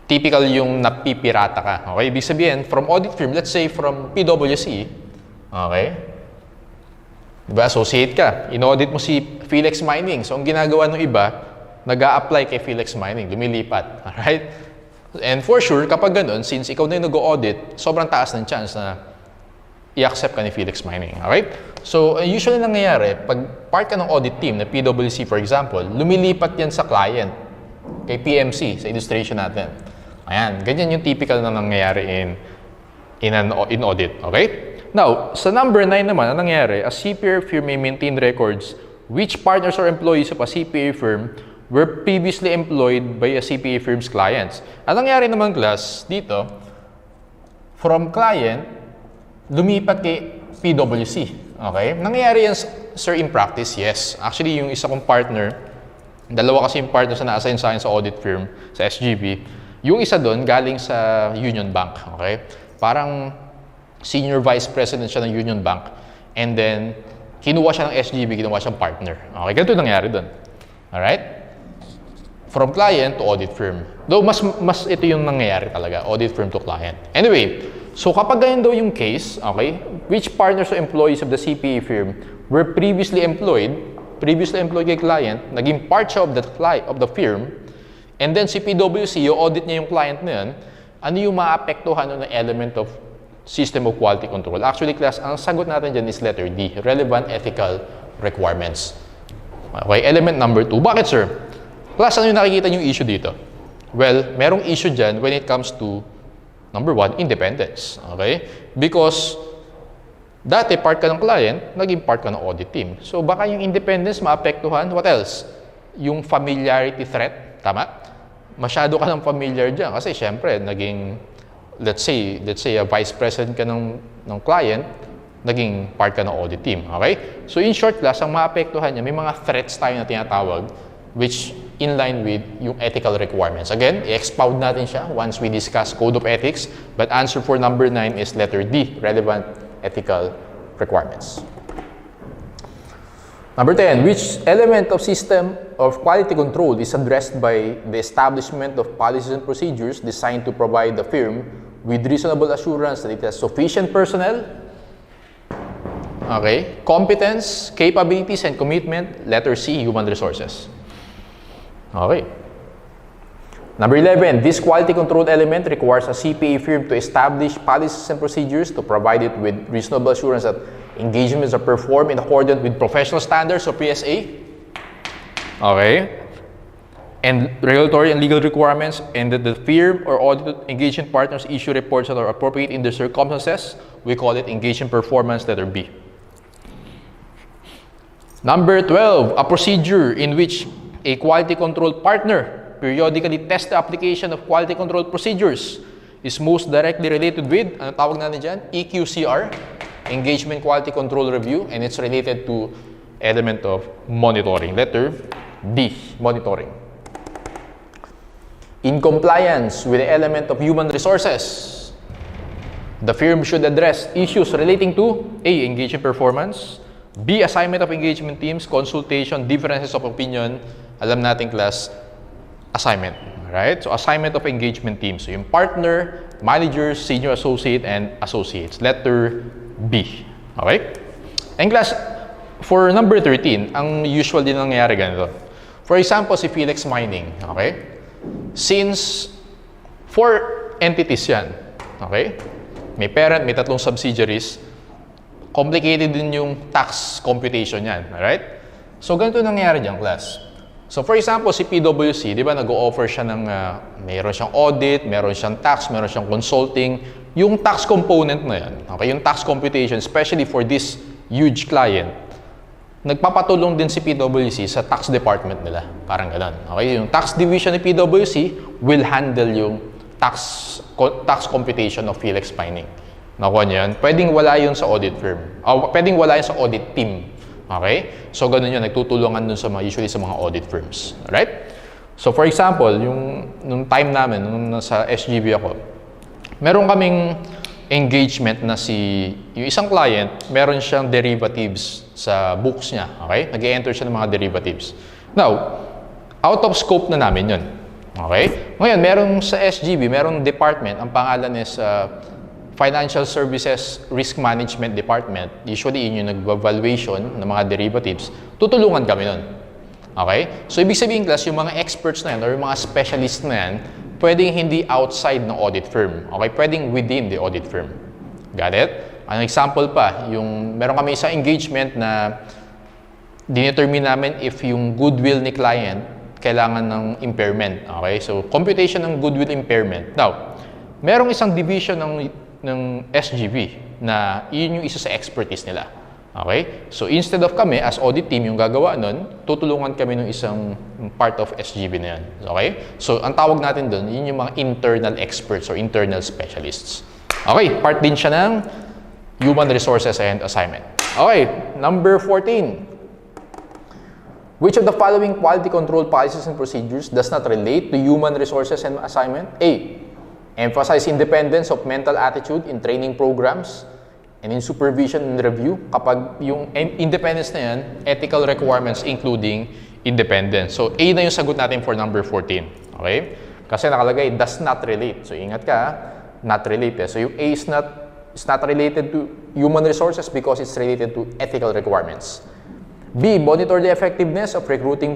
typical yung napipirata ka. Okay? Ibig sabihin, from audit firm, let's say from PwC, okay? Diba? Associate ka. In-audit mo si Philex Mining. So, ang ginagawa ng iba, nag-a-apply kay Philex Mining. Lumilipat. Alright? And for sure, kapag ganun, since ikaw na yung nag-audit, sobrang taas ng chance na i-accept ka ni Philex Mining. Okay? So, usually nangyayari, pag part ka ng audit team na PwC, for example, lumilipat yan sa client, kay PMC, sa illustration natin. Ayan, ganyan yung typical na nangyayari in audit. Okay? Now, sa number 9 naman, ang nangyayari, a CPA firm may maintain records which partners or employees of a CPA firm were previously employed by a CPA firm's clients. Ang nangyari naman, class, dito, from client, lumipat kay PwC. Okay? Nangyayari yan, sir, in practice, yes. Actually, yung isa kong partner, dalawa kasi yung partner na na-assign sa akin sa audit firm, sa SGB. Yung isa doon, galing sa Union Bank. Okay? Parang senior vice president siya ng Union Bank. And then, kinuha siya ng SGB, kinuha siyang partner. Okay? Ganito nangyari doon. Alright? From client to audit firm. Though, mas ito yung nangyayari talaga, audit firm to client. Anyway, so kapag ganyan daw yung case, okay, which partners or employees of the CPA firm were previously employed kay client, naging part siya of the firm, and then si PwC, yung audit niya yung client na yun, ano yung maapektuhan ng element of system of quality control? Actually, class, ang sagot natin dyan is letter D, relevant ethical requirements. Okay, element number 2. Bakit, sir? Class, ano yung nakikita yung issue dito? Well, merong issue dyan when it comes to number 1, independence. Okay? Because dati part ka ng client, naging part ka ng audit team. So baka yung independence maapektuhan. What else? Yung familiarity threat. Tama? Masyado ka ng familiar dyan. Kasi syempre, naging, let's say a vice president ka ng client, naging part ka ng audit team. Okay? So in short, class, ang maapektuhan niya, may mga threats tayo na tinatawag, which in line with yung ethical requirements. Again, i-expound natin siya once we discuss Code of Ethics, but answer for number 9 is letter D, relevant ethical requirements. Number 10, which element of system of quality control is addressed by the establishment of policies and procedures designed to provide the firm with reasonable assurance that it has sufficient personnel, okay, competence, capabilities, and commitment, letter C, human resources. Okay. Number 11, this quality control element requires a CPA firm to establish policies and procedures to provide it with reasonable assurance that engagements are performed in accordance with professional standards or PSA. Okay. And regulatory and legal requirements, and that the firm or audited engagement partners issue reports that are appropriate in the circumstances. We call it engagement performance, letter B. Number 12, a procedure in which a quality control partner periodically tests the application of quality control procedures is most directly related with, ano tawag natin dyan? EQCR, Engagement Quality Control Review, and it's related to element of monitoring. Letter D, monitoring. In compliance with the element of human resources, the firm should address issues relating to A, engagement performance, B, assignment of engagement teams, consultation, differences of opinion. Alam natin, class, assignment. Right? So, assignment of engagement teams. So, yung partner, managers, senior associate, and associates. Letter B. Okay? And class, for number 13, ang usual din nangyayari ganito. For example, si Philex Mining. Okay? Since 4 entities yan. Okay? May parent, may 3 subsidiaries. Complicated din yung tax computation yan. Alright? So, ganito nangyayari dyan, class. So, for example, si PwC, di ba, nag-o-offer siya ng, meron siyang audit, meron siyang tax, meron siyang consulting. Yung tax component na yan, okay, yung tax computation, especially for this huge client, nagpapatulong din si PwC sa tax department nila. Parang ganun. Okay, yung tax division ni PwC will handle yung tax computation of Philex Mining. Nakuha niyo yan? Pwedeng wala yun sa audit firm. O, pwedeng wala yun sa audit team. Okay? So, ganun yun. Nagtutulungan dun sa usually sa mga audit firms. Alright? So, for example, nung time namin, nung nasa SGB ako, meron kaming engagement na yung isang client, meron siyang derivatives sa books niya. Okay? Nag-e-enter siya ng mga derivatives. Now, out of scope na namin yun. Okay? Ngayon, meron sa SGB, merong department, ang pangalan is Financial Services Risk Management Department. Usually, yun yung nag-valuation ng mga derivatives. Tutulungan kami nun. Okay? So, ibig sabihin, class, yung mga experts na yan or yung mga specialists na yan, pwedeng hindi outside ng audit firm. Okay? Pwedeng within the audit firm. Got it? An example pa, meron kami isang engagement na dinetermine namin if yung goodwill ni client kailangan ng impairment. Okay? So, computation ng goodwill impairment. Now, merong isang division ng SGB na yun yung isa sa expertise nila. Okay? So instead of kami as audit team yung gagawa nun, tutulungan kami ng isang part of SGB na yan. Okay? So ang tawag natin dun, yun yung mga internal experts or internal specialists. Okay, part din siya ng human resources and assignment. Okay, number 14. Which of the following quality control policies and procedures does not relate to human resources and assignment? A. Emphasize independence of mental attitude in training programs and in supervision and review. Kapag yung independence na yan, ethical requirements including independence. So, A na yung sagot natin for number 14. Okay? Kasi nakalagay, does not relate. So, ingat ka, not related. So, yung A is not related to human resources because it's related to ethical requirements. B, monitor the effectiveness of recruiting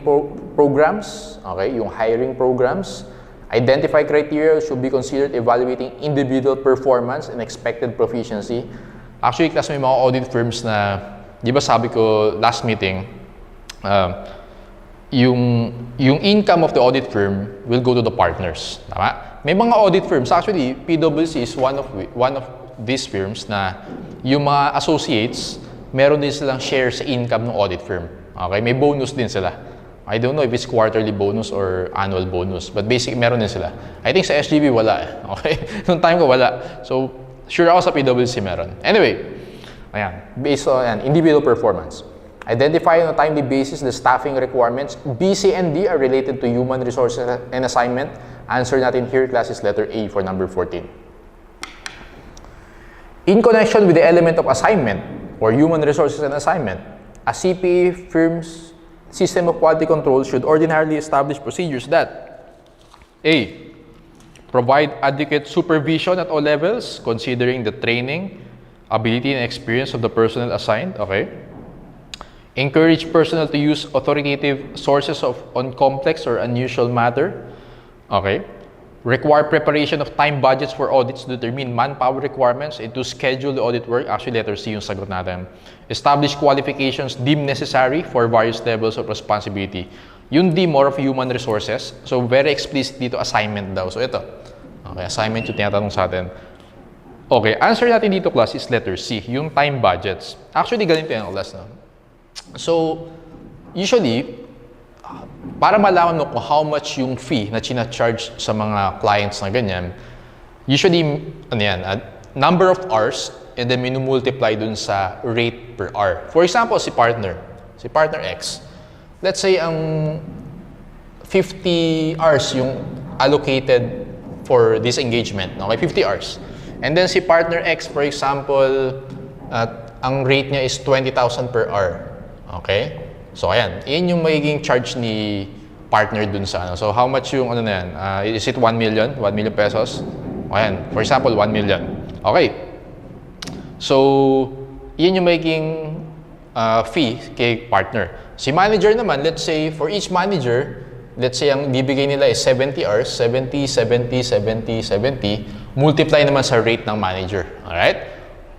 programs. Okay? Yung hiring programs. Identify criteria should be considered evaluating individual performance and expected proficiency. Actually, class may mga audit firms na, di ba sabi ko last meeting, yung income of the audit firm will go to the partners. Tama? May mga audit firms, actually, PwC is one of these firms na yung mga associates, meron din silang share sa income ng audit firm. Okay? May bonus din sila. I don't know if it's quarterly bonus or annual bonus, but basic meron din sila. I think sa SGB wala eh. Okay? Noong time ko wala. So, sure ako sa PwC meron. Anyway, ayan, based on individual performance. Identify on a timely basis the staffing requirements. B, C, and D are related to human resources and assignment. Answer natin here, class, is letter A for number 14. In connection with the element of assignment or human resources and assignment, a CPA firm's system of quality control should ordinarily establish procedures that A, provide adequate supervision at all levels, considering the training, ability, and experience of the personnel assigned. Okay. Encourage personnel to use authoritative sources on complex or unusual matter. Okay. Require preparation of time budgets for audits to determine manpower requirements and to schedule the audit work. Actually, letter C yung sagot natin. Establish qualifications deemed necessary for various levels of responsibility. Yung D, more of human resources. So, very explicit dito, assignment daw. So, ito. Okay, assignment yung tinatanong sa atin. Okay, answer natin dito, class, is letter C, yung time budgets. Actually, ganito yan, class. No? So, usually, para malaman mo kung how much yung fee na charge sa mga clients na ganyan, usually, number of hours, and then minumultiply dun sa rate per hour. For example, si partner X, let's say ang 50 hours yung allocated for this engagement, okay? 50 hours. And then si partner X, for example, ang rate niya is 20,000 per hour. Okay? So ayan, yun yung magiging charge ni partner dun sa ano. So how much yung ano na yan? Is it 1 million? 1 million pesos? Ayan, for example, 1 million. Okay. So, yun yung magiging fee kay partner. Si manager naman, let's say, for each manager, let's say, ang bibigay nila is 70 hours, 70, 70, 70, 70, multiply naman sa rate ng manager. Alright?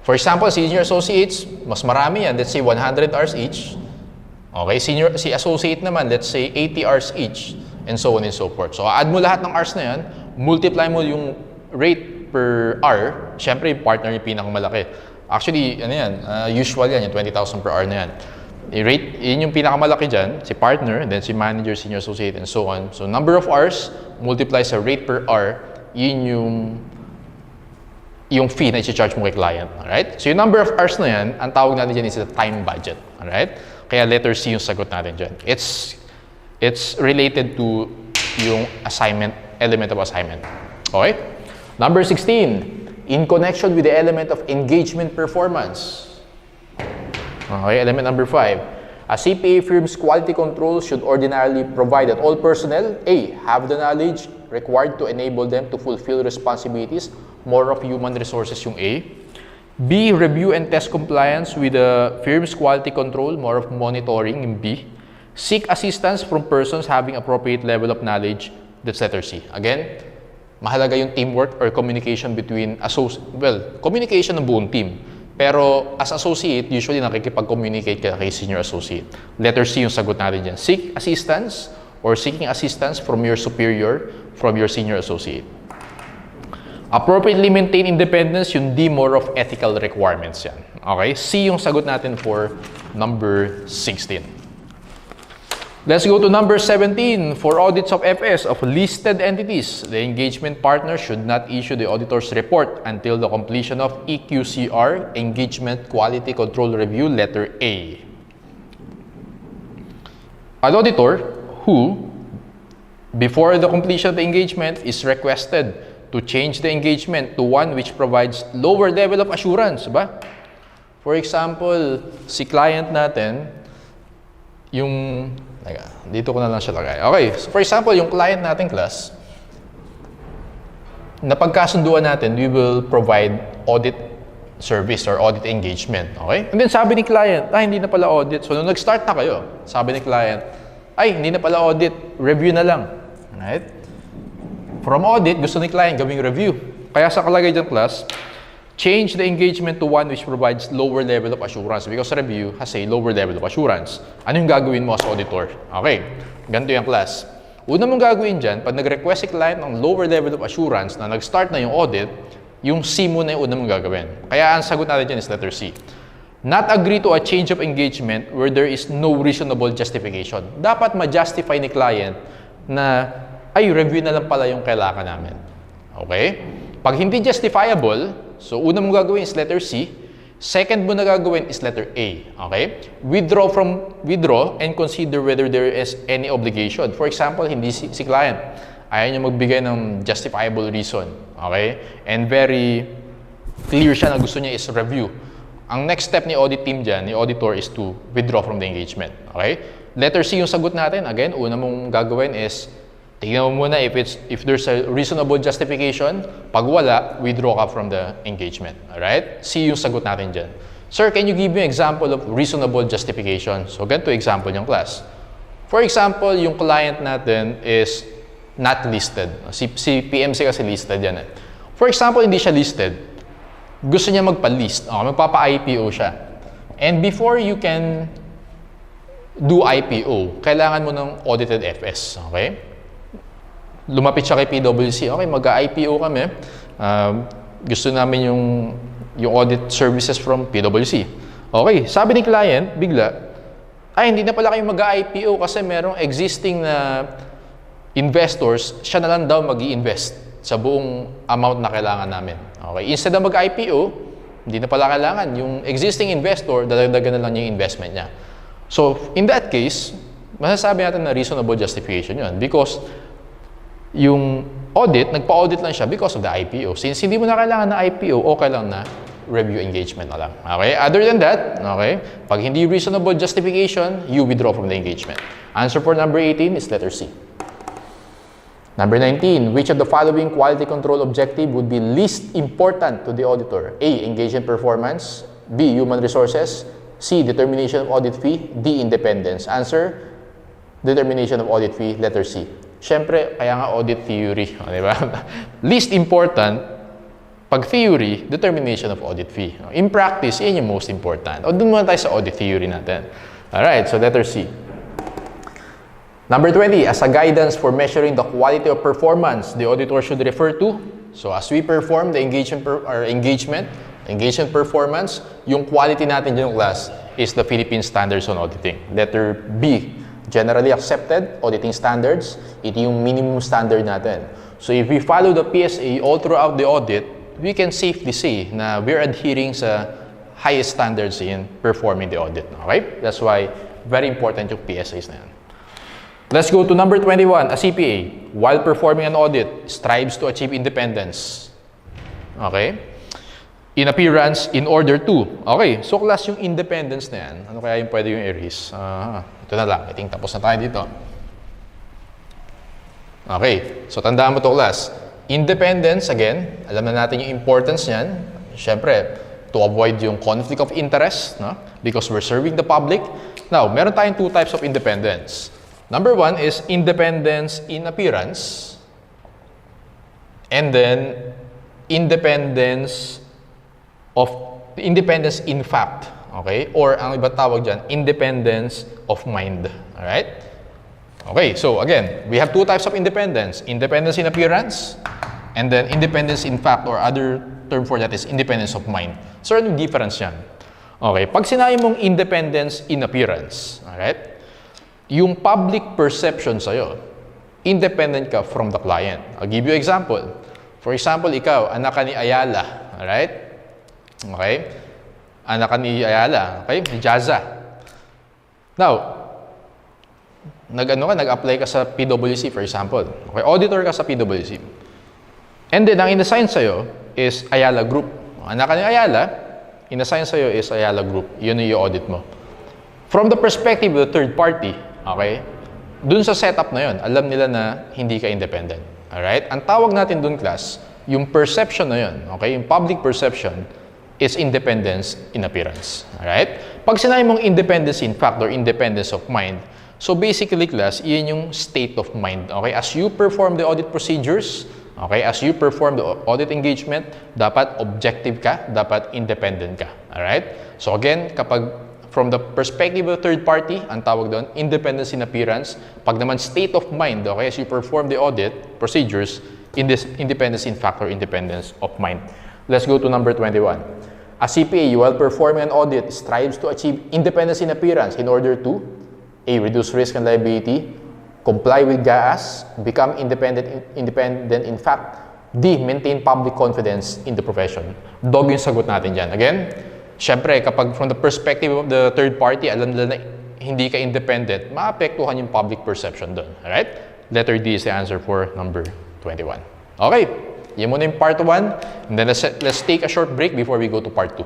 For example, senior associates, mas marami yan. Let's say, 100 hours each. Okay? Si associate naman, let's say, 80 hours each. And so on and so forth. So, add mo lahat ng hours na yan, multiply mo yung rate per hour, syempre, yung partner yung pinakamalaki. Actually, ano yan, usual yan, yung 20,000 per hour na yan. I-rate, yun yung pinakamalaki dyan, si partner, and then si manager, senior associate, and so on. So, number of hours, multiply sa rate per hour, yun yung fee na i-charge mo kay client. Alright? So, yung number of hours na yan, ang tawag natin dyan is the time budget. Alright? Kaya letter C yung sagot natin dyan. It's related to yung assignment, element of assignment. Okay? Number 16. In connection with the element of engagement performance. Okay, element number 5. A CPA firm's quality control should ordinarily provide that all personnel, A, have the knowledge required to enable them to fulfill responsibilities, more of human resources yung A. B, review and test compliance with the firm's quality control, more of monitoring yung B. Seek assistance from persons having appropriate level of knowledge, that's letter C. Again, mahalaga yung teamwork or communication between communication ng buong team. Pero as associate, usually nakikipag-communicate ka kay senior associate. Letter C yung sagot natin dyan. Seek assistance or seeking assistance from your superior, from your senior associate. Appropriately maintain independence, yung D, more of ethical requirements yan. Okay? C yung sagot natin for number 16. Let's go to number 17. For audits of FS of listed entities, the engagement partner should not issue the auditor's report until the completion of EQCR, Engagement Quality Control Review, letter A. An auditor who, before the completion of the engagement, is requested to change the engagement to one which provides lower level of assurance, ba? For example, si client natin, yung, dito ko na lang siya lagay. Okay, so for example, yung client natin class, na pagkasunduan natin, we will provide audit service or audit engagement, okay? And then sabi ni client, hindi na pala audit. So nung nag-start na kayo, sabi ni client, hindi na pala audit, review na lang, right? From audit, gusto ni client gawing review. Kaya sa kalagay dyan class, change the engagement to one which provides lower level of assurance because review has a lower level of assurance. Ano yung gagawin mo as auditor? Okay, ganito yung class. Una mong gagawin dyan, pag nag-request si client ng lower level of assurance na nag-start na yung audit, yung C muna yung una mong gagawin. Kaya ang sagot natin dyan is letter C. Not agree to a change of engagement where there is no reasonable justification. Dapat ma-justify ni client na review na lang pala yung kailangan namin. Okay? Pag hindi justifiable, so una mong gagawin is letter C. Second mo na gagawin is letter A. Okay? Withdraw and consider whether there is any obligation. For example, hindi si client. Ayaw niya magbigay ng justifiable reason. Okay? And very clear siya na gusto niya is review. Ang next step ni audit team dyan, ni auditor, is to withdraw from the engagement. Okay? Letter C yung sagot natin. Again, una mong gagawin is tingnan mo muna if there's a reasonable justification. Pag wala, withdraw ka from the engagement. Alright? C yung sagot natin dyan. Sir, can you give me an example of reasonable justification? So, ganito example yung class. For example, yung client natin is not listed. Si PMC kasi listed yan. For example, hindi siya listed. Gusto niya magpa-list. Magpapa-IPO siya. And before you can do IPO, kailangan mo ng audited FS. Okay? Lumapit siya kay PwC, okay, mag-IPO kami. Gusto namin yung audit services from PwC. Okay, sabi ni client, bigla, hindi na pala kayo mag-IPO kasi merong existing na investors, siya na lang daw mag-i-invest sa buong amount na kailangan namin. Okay, instead na mag-IPO, hindi na pala kailangan. Yung existing investor, dadagdagan na lang yung investment niya. So, in that case, masasabi natin na reasonable justification yun because yung audit, nagpa-audit lang siya because of the IPO. Since hindi mo na kailangan na IPO, okay lang na review engagement na lang. Okay? Other than that, okay, pag hindi reasonable justification, you withdraw from the engagement. Answer for number 18 is letter C. Number 19, which of the following quality control objective would be least important to the auditor? A, engagement performance. B, human resources. C, determination of audit fee. D, independence. Answer, determination of audit fee, letter C. Siyempre, kaya nga audit theory, di ba? Least important, pag theory, determination of audit fee. In practice, yun yung most important. O dun muna tayo sa audit theory natin. Alright, so letter C. Number 20, as a guidance for measuring the quality of performance, the auditor should refer to. So as we perform the engagement performance, yung quality natin dyan class is the Philippine Standards on Auditing. Letter B, generally accepted auditing standards. Ito yung minimum standard natin. So if we follow the PSA all throughout the audit, we can safely say na we're adhering sa highest standards in performing the audit. Okay? That's why very important yung PSAs na yan. Let's go to number 21. A CPA, while performing an audit, strives to achieve independence. Okay? In appearance, in order to. Okay, so class yung independence na yan. Ano kaya yung pwede yung erase? Ito na lang. I think tapos na tayo dito. Okay, so tandaan mo to class. Independence, again, alam na natin yung importance niyan. Siyempre, to avoid yung conflict of interest, no? Because we're serving the public. Now, meron tayong two types of independence. Number one is independence in appearance. And then, independence in fact. Okay? Or ang iba tawag dyan, independence of mind. Alright? Okay, so again, we have two types of independence. Independence in appearance And then independence in fact or other term for that is independence of mind. So anong difference yan? Okay, pag sinabi mong independence in appearance, alright? Yung public perception sa'yo, independent ka from the client. I'll give you example. For example, ikaw, anak ka ni Ayala, alright? Okay? Anak ka ni Ayala, okay? Ni Jaza. Now, nag-apply ka sa PwC, for example. Okay, auditor ka sa PwC. And then, ang inassign sa'yo is Ayala Group. Anak ka ni Ayala, inassign sa'yo is Ayala Group. Yun yung audit mo. From the perspective of the third party, okay, dun sa setup na yun, alam nila na hindi ka independent. Alright? Ang tawag natin dun, class, yung perception na yun, okay, yung public perception is independence in appearance. Alright? Pag sinabi mong independence in fact or independence of mind, so basically, class, iyan yung state of mind. Okay? As you perform the audit procedures, okay, as you perform the audit engagement, dapat objective ka, dapat independent ka. Alright? So again, kapag from the perspective of the third party, ang tawag doon, independence in appearance. Pag naman state of mind, okay, as you perform the audit procedures, in this independence in fact or independence of mind. Let's go to number 21. A CPA, while performing an audit, strives to achieve independence in appearance in order to A. Reduce risk and liability, comply with GAAS, become independent in fact, D. Maintain public confidence in the profession. Dog yung sagot natin dyan. Again, syempre, kapag from the perspective of the third party, alam nila na hindi ka independent, maapektuhan yung public perception doon. Alright? Letter D is the answer for number 21. Okay, yun muna yung part 1. And then let's take a short break before we go to part 2.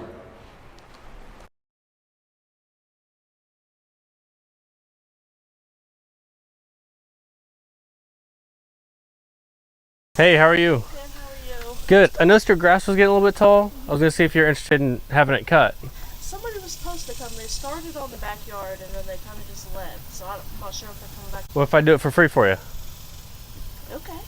Hey, how are you? Good, how are you? Good. I noticed your grass was getting a little bit tall. I was gonna see if you're interested in having it cut. Somebody was supposed to come. They started on the backyard and then they kind of just left. So I'm not sure if they're coming back. What if I do it for free for you? Okay.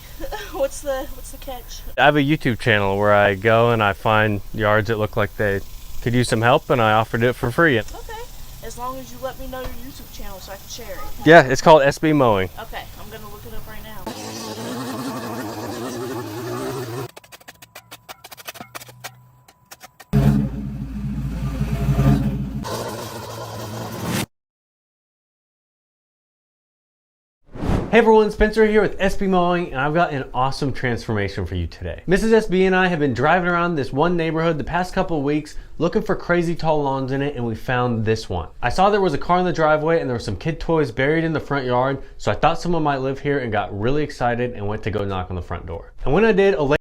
what's the catch? I have a YouTube channel where I go and I find yards that look like they could use some help, and I offer to do it for free. Okay. As long as you let me know your YouTube channel so I can share it. Yeah, it's called SB Mowing. Okay, I'm gonna look it up right now. Hey everyone, Spencer here with SB Mowing, and I've got an awesome transformation for you today. Mrs. SB and I have been driving around this one neighborhood the past couple of weeks looking for crazy tall lawns in it, and we found this one. I saw there was a car in the driveway and there were some kid toys buried in the front yard, so I thought someone might live here and got really excited and went to go knock on the front door. And when I did, a lady